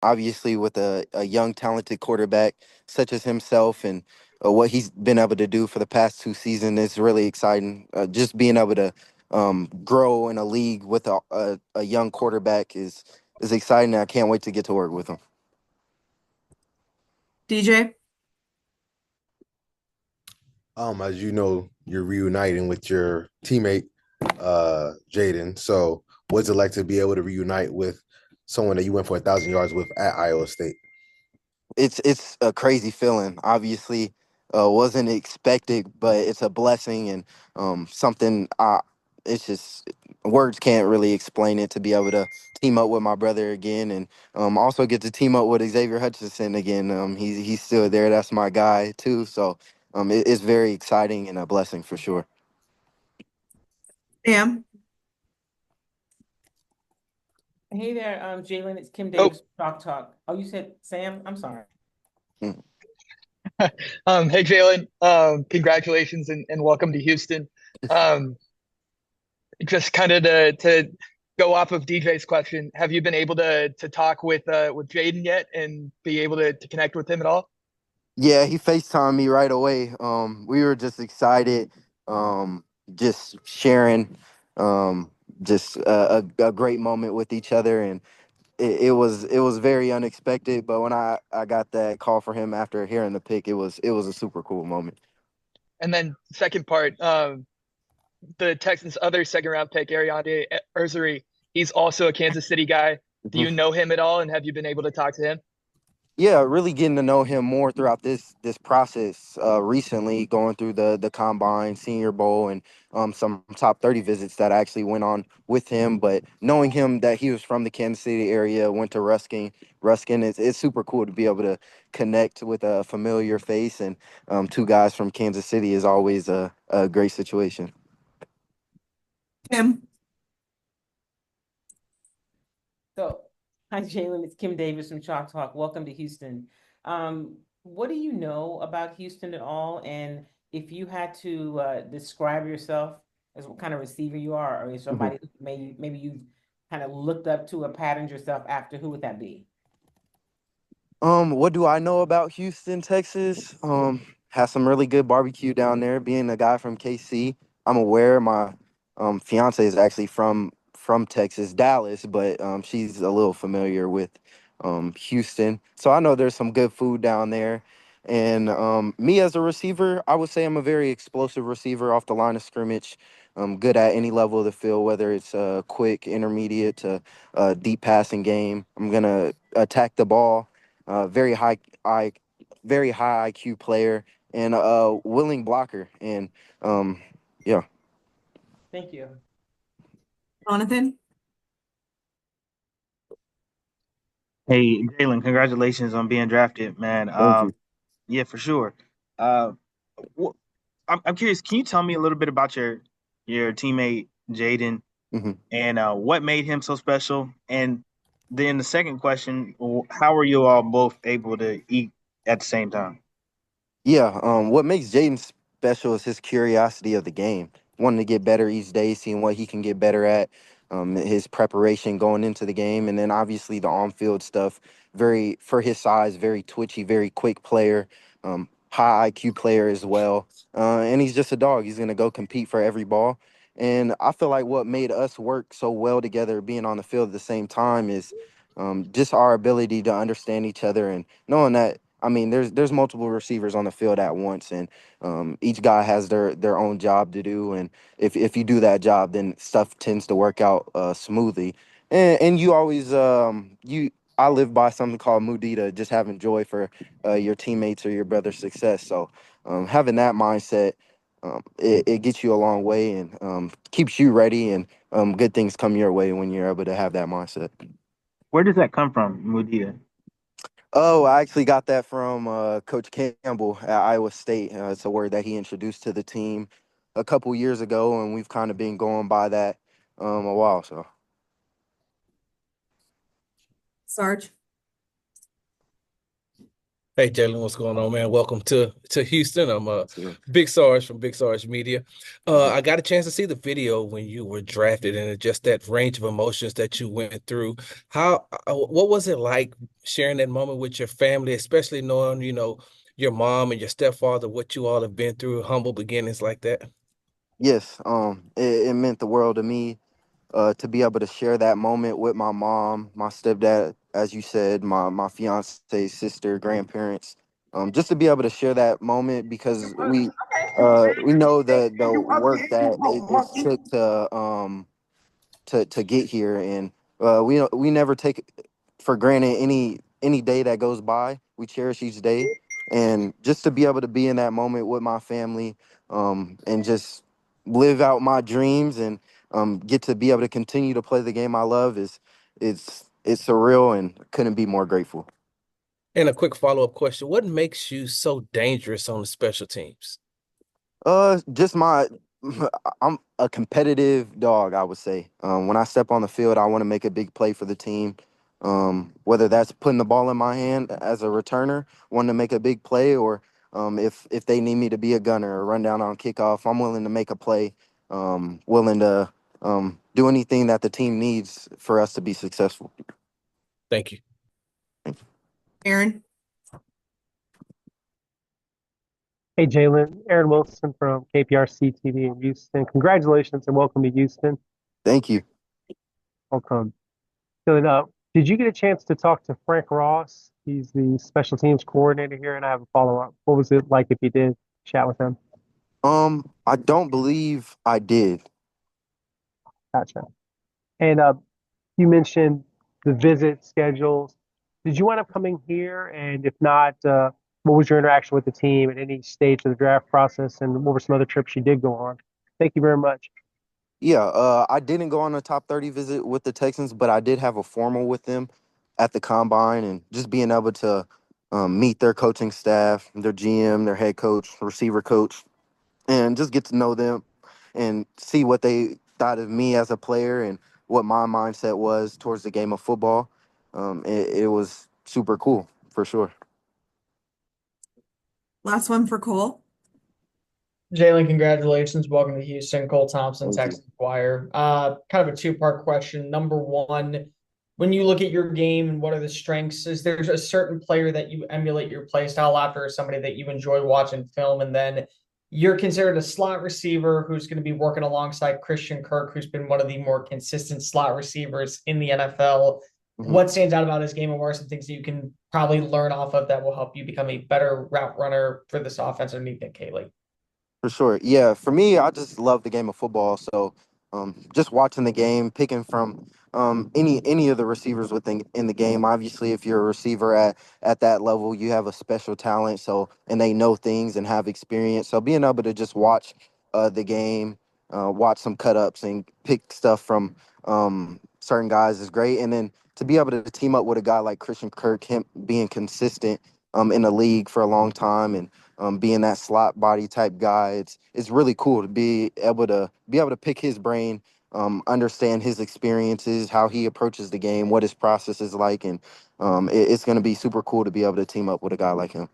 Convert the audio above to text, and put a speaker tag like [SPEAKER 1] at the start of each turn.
[SPEAKER 1] obviously with a young, talented quarterback such as himself, and what he's been able to do for the past 2 seasons is really exciting. Just being able to grow in a league with a young quarterback is exciting. I can't wait to get to work with him.
[SPEAKER 2] DJ?
[SPEAKER 3] As you know, you're reuniting with your teammate, Jaden. So, what's it like to be able to reunite with someone that you went for 1,000 yards with at Iowa State?
[SPEAKER 1] It's a crazy feeling. Obviously, wasn't expected, but it's a blessing and something. It's just words can't really explain it to be able to team up with my brother again, and also get to team up with Xavier Hutchinson again. He's still there. That's my guy too. So it's very exciting and a blessing for sure.
[SPEAKER 2] Sam?
[SPEAKER 4] Hey there, Jaylin, it's Kim
[SPEAKER 5] Oh,
[SPEAKER 4] Davis, Talk Talk. Oh, you said Sam? I'm sorry.
[SPEAKER 1] Mm.
[SPEAKER 5] hey Jaylin, congratulations and welcome to Houston. Um, just kind of to go off of DJ's question, have you been able to talk with Jaden yet and be able to connect with him at all?
[SPEAKER 1] Yeah, he FaceTimed me right away. We were just excited, just sharing, um, just a great moment with each other, and it was very unexpected. But when I got that call for him after hearing the pick, it was a super cool moment.
[SPEAKER 5] And then second part, the Texans' other second round pick, Ariande Ursary, he's also a Kansas City guy. Do you know him at all, and have you been able to talk to him?
[SPEAKER 1] Yeah, really getting to know him more throughout this process. Recently, going through the combine, Senior Bowl, and some top 30 visits that I actually went on with him. But knowing him that he was from the Kansas City area, went to Ruskin, it's super cool to be able to connect with a familiar face, and two guys from Kansas City is always a great situation.
[SPEAKER 2] Kim?
[SPEAKER 4] So, hi, Jaylin, it's Kim Davis from Chalk Talk. Welcome to Houston. What do you know about Houston at all? And if you had to describe yourself as what kind of receiver you are, or is somebody who maybe you kind of looked up to or patterned yourself after, who would that be?
[SPEAKER 1] What do I know about Houston, Texas? Has some really good barbecue down there. Being a guy from KC, I'm aware my fiance is actually from Texas, Dallas, but she's a little familiar with Houston. So I know there's some good food down there. And me as a receiver, I would say I'm a very explosive receiver off the line of scrimmage. Good at any level of the field, whether it's quick, intermediate to deep passing game. I'm gonna attack the ball, very I very high IQ player and a willing blocker. And um, yeah,
[SPEAKER 4] Thank you.
[SPEAKER 2] Jonathan?
[SPEAKER 6] Hey, Jalen, congratulations on being drafted, man.
[SPEAKER 1] thank you.
[SPEAKER 6] Yeah, for sure. Uh, wh- I'm curious. Can you tell me a little bit about your teammate Jaden
[SPEAKER 1] Mhm.
[SPEAKER 6] and what made him so special? And then the second question: how were you all both able to eat at the same time?
[SPEAKER 1] Yeah, what makes Jaden special is his curiosity of the game, wanting to get better each day, seeing what he can get better at, his preparation going into the game, and then obviously the on-field stuff. Very for his size, very twitchy, very quick player, high IQ player as well, and he's just a dog. He's gonna go compete for every ball, and I feel like what made us work so well together, being on the field at the same time, is just our ability to understand each other and knowing that. I mean, there's multiple receivers on the field at once, and each guy has their own job to do. And if you do that job, then stuff tends to work out smoothly. And you always you I live by something called mudita, just having joy for your teammates or your brother's success. So having that mindset, it gets you a long way and keeps you ready, and good things come your way when you're able to have that mindset.
[SPEAKER 6] Where does that come from, Mudita?
[SPEAKER 1] Oh, I actually got that from Coach Campbell at Iowa State. It's a word that he introduced to the team a couple years ago, and we've kind of been going by that a while. So,
[SPEAKER 2] Sarge?
[SPEAKER 7] Hey Jaylin, what's going on, man? Welcome to Houston. I'm
[SPEAKER 1] So,
[SPEAKER 7] Big Sarge from Big Sarge Media.
[SPEAKER 1] mhm.
[SPEAKER 7] I got a chance to see the video when you were drafted and just that range of emotions that you went through. What was it like sharing that moment with your family, especially knowing, your mom and your stepfather, what you all have been through, humble beginnings like that?
[SPEAKER 1] Yes, it meant the world to me to be able to share that moment with my mom, my stepdad, as you said, my fiance, sister, grandparents, just to be able to share that moment because we know the work that it took to get here, and we never take for granted any day that goes by. We cherish each day, and just to be able to be in that moment with my family, and just live out my dreams and get to be able to continue to play the game I love is it's surreal and couldn't be more grateful.
[SPEAKER 7] And a quick follow-up question: what makes you so dangerous on the special teams?
[SPEAKER 1] Just I'm a competitive dog, I would say. When I step on the field, I want to make a big play for the team. Whether that's putting the ball in my hand as a returner, wanting to make a big play, or if they need me to be a gunner or run down on kickoff, I'm willing to make a play. Willing to do anything that the team needs for us to be successful.
[SPEAKER 7] Thank you.
[SPEAKER 2] Aaron?
[SPEAKER 8] Hey, Jaylin, Aaron Wilson from KPRC TV in Houston. Congratulations and welcome to Houston.
[SPEAKER 1] Thank you.
[SPEAKER 8] Welcome. Jaylin, did you get a chance to talk to Frank Ross? He's the special teams coordinator here, and I have a follow-up. What was it like if you did chat with him?
[SPEAKER 1] I don't believe I did.
[SPEAKER 8] Gotcha. And you mentioned the visit schedules. Did you wind up coming here? And if not, what was your interaction with the team at any stage of the draft process? And what were some other trips you did go on? Thank you very much.
[SPEAKER 1] Yeah, I didn't go on a top 30 visit with the Texans, but I did have a formal with them at the combine, and just being able to meet their coaching staff, their GM, their head coach, receiver coach, and just get to know them and see what they thought of me as a player and what my mindset was towards the game of football. It was super cool for sure.
[SPEAKER 2] Last one for Cole.
[SPEAKER 9] Jaylin, congratulations. Welcome to Houston. Cole Thompson,
[SPEAKER 1] Thank you.
[SPEAKER 9] Texans Wire. Kind of a two-part question. Number one, when you look at your game and what are the strengths, is there a certain player that you emulate your play style after, or somebody that you enjoy watching film? And then you're considered a slot receiver who's going to be working alongside Christian Kirk, who's been one of the more consistent slot receivers in the NFL.
[SPEAKER 1] Mhm.
[SPEAKER 9] What stands out about his game, and what are some things that you can probably learn off of that will help you become a better route runner for this offense underneath Nick Caley?
[SPEAKER 1] For sure. Yeah, for me, I just love the game of football. So just watching the game, picking from any of the receivers within in the game. Obviously, if you're a receiver at that level, you have a special talent. So and they know things and have experience. So being able to just watch the game, watch some cut ups and pick stuff from certain guys is great. And then to be able to team up with a guy like Christian Kirk, him being consistent in the league for a long time and being that slot body type guy. It's really cool to be able to pick his brain, understand his experiences, how he approaches the game, what his process is like, and it's going to be super cool to be able to team up with a guy like him.